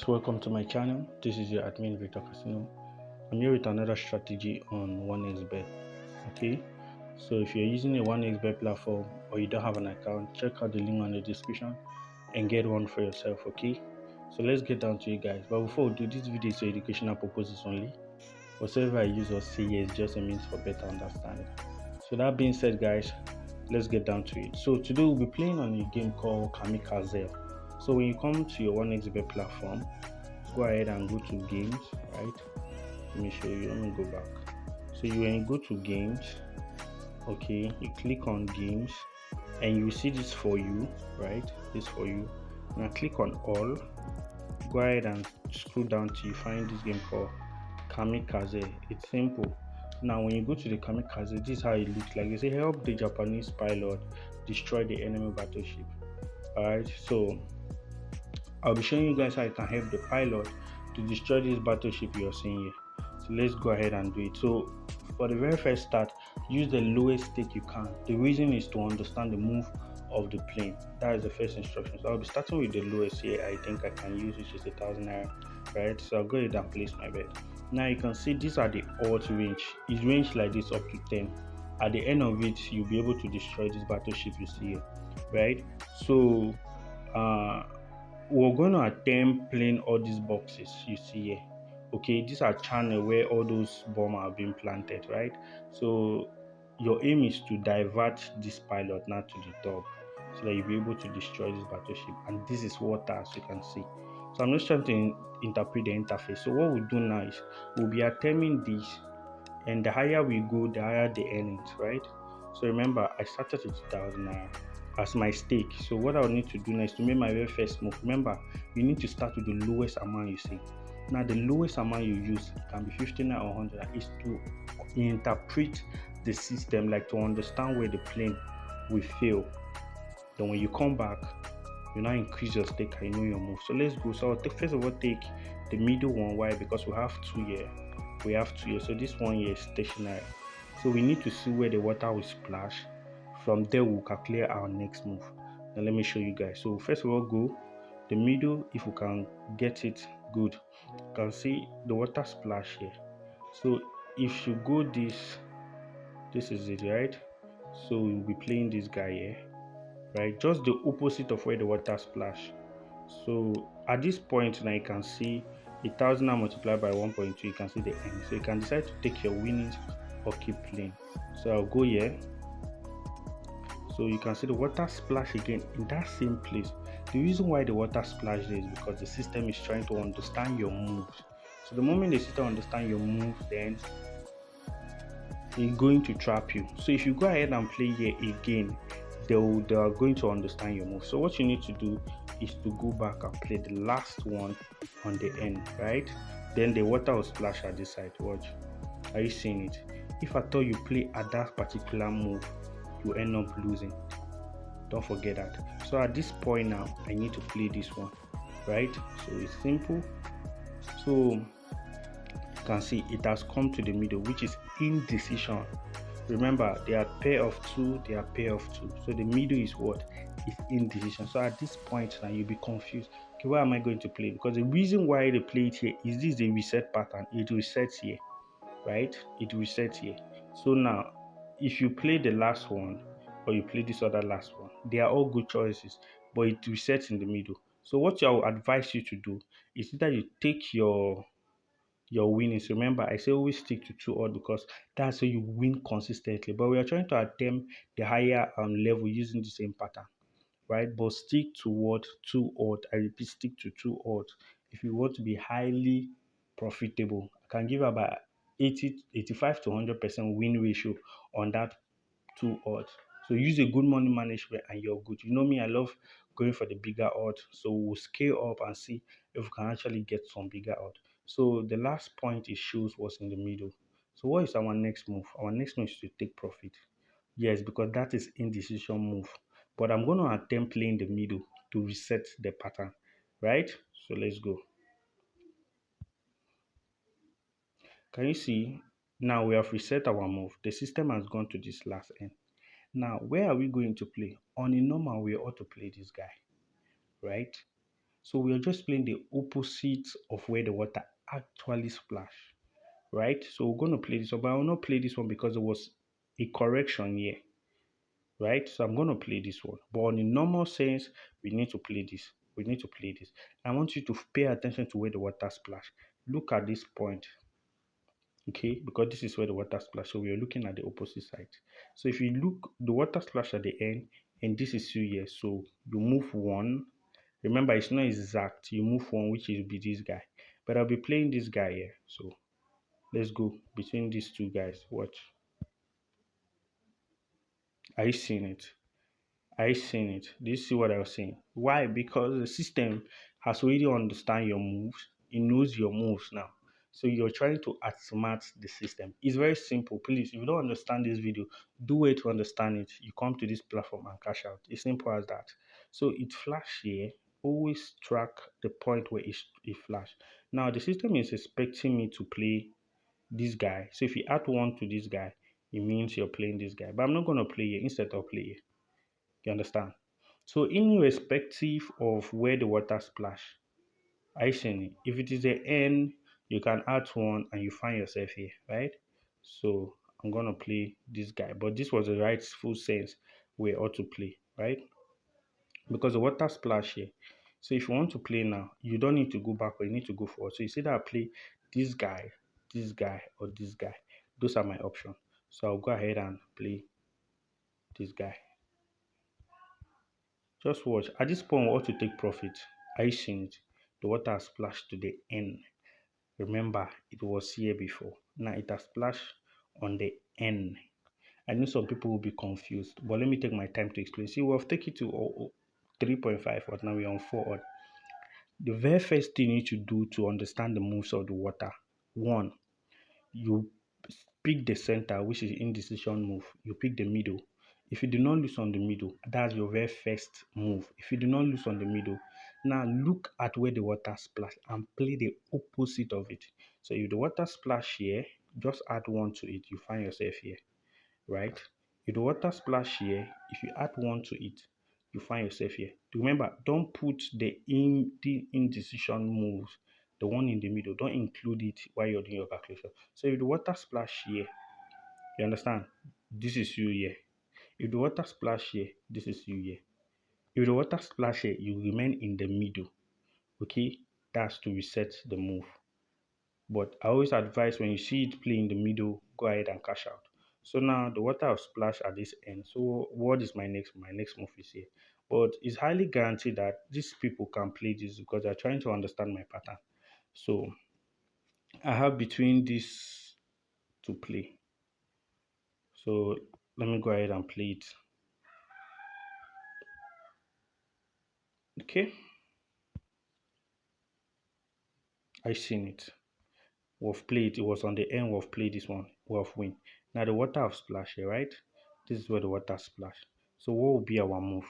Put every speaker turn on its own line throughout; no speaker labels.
welcome to my channel. This is your admin VICTORCASINO. I'm here with another strategy on 1xBet. Okay, so if you're using a 1xBet platform or you don't have an account, check out the link on the description and get one for yourself. Okay, so let's get down to it, guys. But before we do, this video is for educational purposes only. Whatever I use or say here is just a means for better understanding. So that being said, guys, let's get down to it. So today we'll be playing on a game called Kamikaze. So when you come to your 1xBet platform, go ahead and go to games, right? Let me show you. Let me go back. So when you go to games, okay, you click on games and you see this for you, right? This for you. Now click on all. Go ahead and scroll down till you find this game called Kamikaze. It's simple. Now when you go to the Kamikaze, this is how it looks like. They say help the Japanese pilot destroy the enemy battleship. Alright, so I'll be showing you guys how you can help the pilot to destroy this battleship you're seeing here. So let's go ahead and do it. So for the very first start, use the lowest stake you can. The reason is to understand the move of the plane. That is the first instruction. So I'll be starting with the lowest here. I think I can use, which is 1,000 naira, right? So I'll go ahead and place my bet. Now you can see these are the odds range. It's ranged like this up to 10. At the end of it, you'll be able to destroy this battleship you see here, right? So we're going to attempt playing all these boxes you see here. Okay, these are channels where all those bombs are being planted, right? So your aim is to divert this pilot now to the top so that you'll be able to destroy this battleship. And this is water, as you can see. So I'm just trying to interpret the interface. So what we'll do now is we'll be attempting this, and the higher we go, the higher the earnings, right? So remember, I started with 1,000 naira as my stake. So what I'll need to do now is to make my very first move. Remember, you need to start with the lowest amount you see. Now the lowest amount you use, it can be 15 or 100, is to interpret the system, like to understand where the plane will fail. Then when you come back, you now increase your stake and you know your move. So let's go. So I'll first of all take the middle one. Why? Because we have two here. We have two here. So this one here is stationary. So we need to see where the water will splash. From there, we'll calculate our next move. Now let me show you guys. So first of all, go the middle. If we can get it good, you can see the water splash here. So if you go this is it, right? So we'll be playing this guy here, right? Just the opposite of where the water splash. So at this point now, you can see 1,000 multiplied by 1.2. You can see the end. So you can decide to take your winnings or keep playing. So I'll go here. So you can see the water splash again in that same place. The reason why the water splash there is because the system is trying to understand your moves. So the moment the system understands your moves, then it's going to trap you. So if you go ahead and play here again, they are going to understand your move. So what you need to do is to go back and play the last one on the end, right? Then the water will splash at this side. Watch. Are you seeing it? If at all you play at that particular move, you end up losing. Don't forget that. So at this point now, I need to play this one, right? So it's simple. So you can see it has come to the middle, which is indecision. Remember, they are pair of two, they are pair of two. So the middle is what? Is indecision. So at this point now, you'll be confused. Okay, where am I going to play? Because the reason why they play it here is this the reset pattern. It resets here, right? It resets here. So now, if you play the last one or you play this other last one, they are all good choices, but it resets in the middle. So what I will advise you to do is that you take your winnings. Remember, I say always stick to 2 odd because that's how you win consistently. But we are trying to attempt the higher level using the same pattern, right? But stick to what? 2 odd. I repeat, stick to 2 odd. If you want to be highly profitable, I can give about 85 to 100% win ratio on that 2 odds. So use a good money management and you're good. You know me, I love going for the bigger odds. So we'll scale up and see if we can actually get some bigger odds. So the last point it shows was in the middle. So what is our next move? Our next move is to take profit. Yes, because that is indecision move. But I'm going to attempt playing the middle to reset the pattern, right? So let's go. Can you see? Now we have reset our move. The system has gone to this last end. Now, where are we going to play? On a normal, we ought to play this guy, right? So we are just playing the opposite of where the water actually splash, right? So we're going to play this one, but I will not play this one because there was a correction here, right? So I'm going to play this one. But on a normal sense, we need to play this. We need to play this. I want you to pay attention to where the water splash. Look at this point, okay? Because this is where the water splash. So we are looking at the opposite side. So if you look, the water splash at the end, and this is you here. So you move one. Remember, it's not exact. You move one, which will be this guy. But I'll be playing this guy here. So let's go between these two guys. Watch. Are you seeing it? Are you seeing it? Do you see what I was saying? Why? Because the system has already understand your moves. It knows your moves now. So you're trying to outsmart the system. It's very simple. Please, if you don't understand this video, do it to understand it. You come to this platform and cash out. It's simple as that. So it flash here. Always track the point where it flash. Now the system is expecting me to play this guy. So if you add one to this guy, it means you're playing this guy. But I'm not going to play here instead of play here. You understand? So irrespective of where the water splash, I see it. If it is the end, you can add one and you find yourself here, right? So I'm gonna play this guy, but this was the rightful sense we ought to play, right? Because the water splash here. So if you want to play now, you don't need to go backward, you need to go forward. So you see that I play this guy, or this guy. Those are my options. So I'll go ahead and play this guy. Just watch. At this point, we ought to take profit. Are you seeing it? The water has splashed to the end. Remember, it was here before. Now it has splashed on the end. I know some people will be confused, but let me take my time to explain. See, we've taken it to 3.5, but now we're on 4 odd. The very first thing you need to do to understand the moves of the water, one, you pick the center, which is indecision move. You pick the middle. If you do not lose on the middle, that's your very first move. If you do not lose on the middle, now look at where the water splash and play the opposite of it. So if the water splash here, just add one to it, you find yourself here, right? If the water splash here, if you add one to it, you find yourself here. Remember, don't put the indecision moves, the one in the middle, don't include it while you're doing your calculation. So if the water splash here, you understand? This is you here. If the water splash here, this is you here. If the water splash here, you remain in the middle. Okay? That's to reset the move. But I always advise when you see it play in the middle, go ahead and cash out. So now the water has splashed at this end. So what is my next move? My next move is here. But it's highly guaranteed that these people can play this because they're trying to understand my pattern. So I have between these to play. So let me go ahead and play it. Okay. I seen it. We've played. It was on the end. We've played this one. We've win. Now the water have splashed here, right? This is where the water splash. So what will be our move?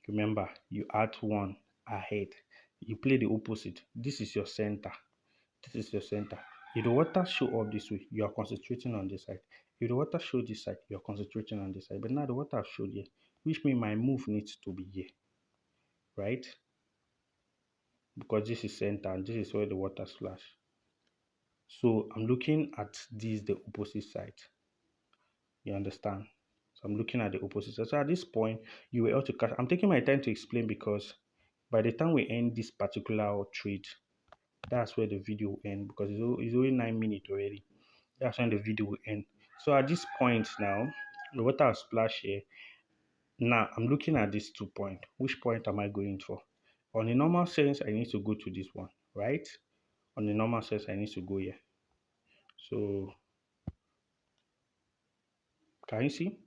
Remember, you add one ahead. You play the opposite. This is your center. This is your center. If the water show up this way, you are concentrating on this side. If the water show this side, you are concentrating on this side. But now the water have showed here, which means my move needs to be here, right? Because this is center and this is where the water splash. So I'm looking at this, the opposite side. You understand? So I'm looking at the opposite side. So at this point, you were able to catch. I'm taking my time to explain because by the time we end this particular trade, that's where the video will end because it's only 9 minutes already. That's when the video will end. So at this point now, the water has splashed here. Now I'm looking at these 2 points. Which point am I going for? On a normal sense, I need to go to this one, right? On the normal sense, I need to go here. So can you see?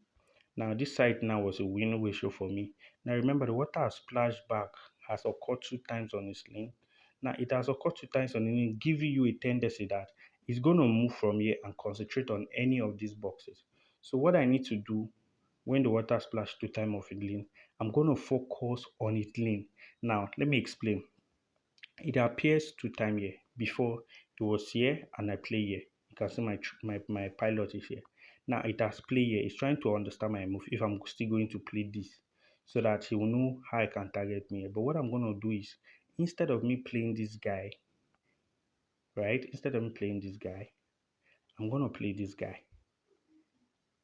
Now this side now was a win ratio for me. Now remember the water has splashed back, has occurred 2 times on its lane. Now it has occurred 2 times on the lane, giving you a tendency that it's going to move from here and concentrate on any of these boxes. So what I need to do when the water splash 2 times of a lane, I'm going to focus on its lane. Now let me explain. It appears 2 times here. Before it was here and I play here. You can see my pilot is here. Now it has played here. It's trying to understand my move if I'm still going to play this. so that he will know how he can target me. But what I'm going to do is, instead of me playing this guy, right? Instead of me playing this guy, I'm going to play this guy.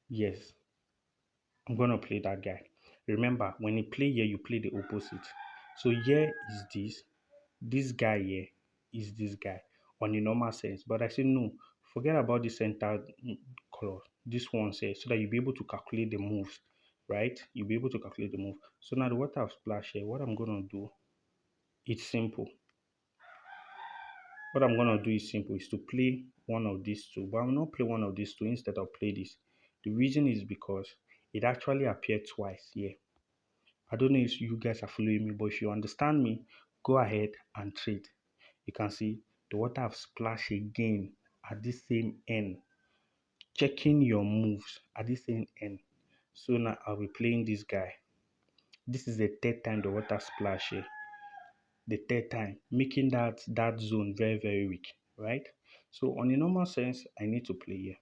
Yes, I'm going to play that guy. Remember, when you play here, you play the opposite. So here is this. This guy here is this guy on the normal sense. But I say no, forget about the center color. This one says, so that you'll be able to calculate the moves, right? You'll be able to calculate the move. So now the water I've splashed here, what I'm going to do, it's simple. What I'm going to do is simple, is to play one of these two. But I'm not play one of these two instead of play this. The reason is because it actually appeared twice here. I don't know if you guys are following me, but if you understand me, go ahead and trade. You can see the water have splashed again at this same end, checking your moves at this same end. So now I'll be playing this guy. This is the third time the water splash here. The third time, making that zone very, very weak, right? So on a normal sense, I need to play here.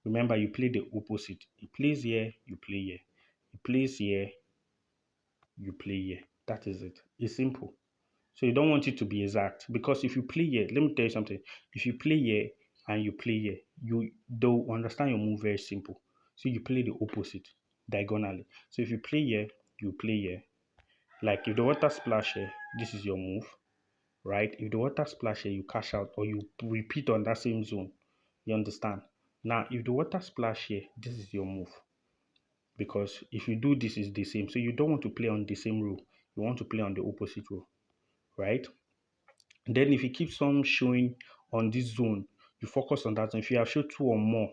Remember, you play the opposite. He plays here, you play here. He plays here, you play here. That is it. It's simple. So you don't want it to be exact, because if you play here, let me tell you something. If you play here and you play here, you don't understand your move very simple. So you play the opposite diagonally. So if you play here, you play here. Like if the water splash here, this is your move, right? If the water splash here, you cash out or you repeat on that same zone. You understand? Now, if the water splash here, this is your move. Because if you do this, is the same. So you don't want to play on the same row. You want to play on the opposite row, right? Then if it keeps on showing on this zone, you focus on that zone. If you have showed 2 or more,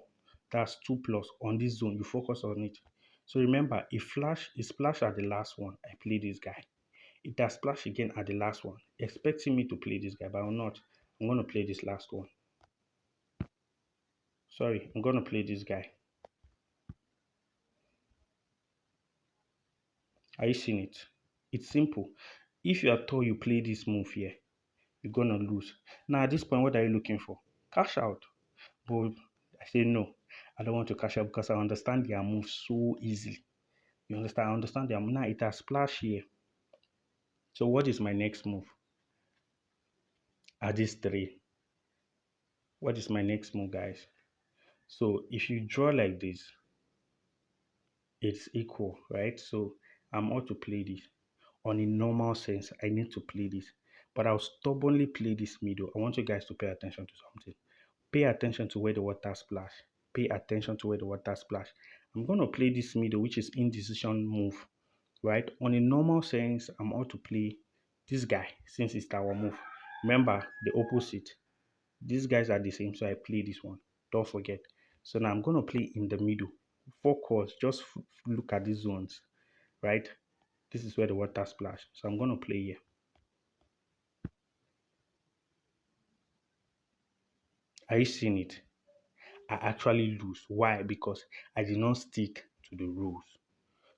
that's 2 plus on this zone, you focus on it. So remember, it splashed at the last one. I play this guy. It has splashed again at the last one, expecting me to play this guy, but I'm not. I'm going to play this last one. Sorry, I'm going to play this guy. Are you seeing it? It's simple. If you are told you play this move here, you're going to lose. Now, at this point, what are you looking for? Cash out. But I say no. I don't want to cash out because I understand their move so easily. You understand? I understand their move. Now, it has splashed here. So what is my next move? At this 3. What is my next move, guys? So if you draw like this, it's equal, right? So I'm ought to play this. On a normal sense, I need to play this. But I'll stubbornly play this middle. I want you guys to pay attention to something. Pay attention to where the water splash. Pay attention to where the water splash. I'm going to play this middle, which is indecision move, right? On a normal sense, I'm ought to play this guy since it's our move. Remember, the opposite. These guys are the same, so I play this one. Don't forget. So now I'm going to play in the middle. Focus, just look at these zones, right? This is where the water splash. So I'm going to play here. Are you seeing it? I actually lose. Why? Because I did not stick to the rules.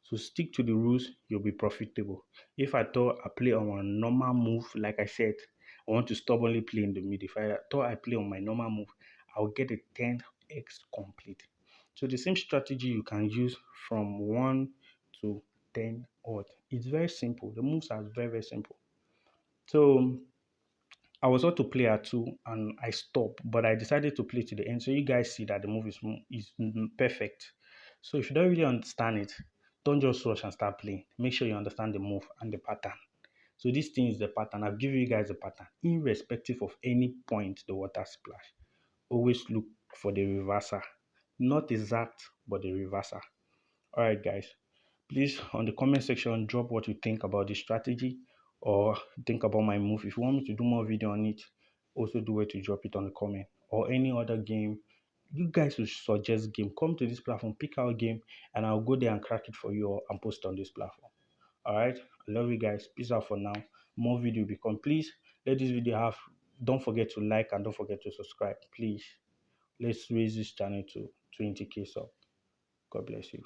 So stick to the rules, you'll be profitable. If I thought I play on a normal move, like I said, I want to stubbornly play in the mid. If I thought I play on my normal move, I'll get a 10x complete. So the same strategy you can use from 1 to 10 odd. It's very simple. The moves are very, very simple. So I was about to play at 2 and I stopped, but I decided to play to the end. So you guys see that the move is perfect. So if you don't really understand it, don't just rush and start playing. Make sure you understand the move and the pattern. So this thing is the pattern. I've given you guys a pattern. Irrespective of any point the water splash, always look for the reverser. Not exact, but the reverser. Alright guys, please on the comment section drop what you think about this strategy or think about my move. If you want me to do more video on it, also do it to drop it on the comment, or any other game you guys will suggest. Game, come to this platform, pick our game, and I'll go there and crack it for you and post on this platform. All right, I love you guys. Peace out for now. More video will come. Please let this video have, don't forget to like and don't forget to subscribe. Please, let's raise this channel to 20k sub. God bless you.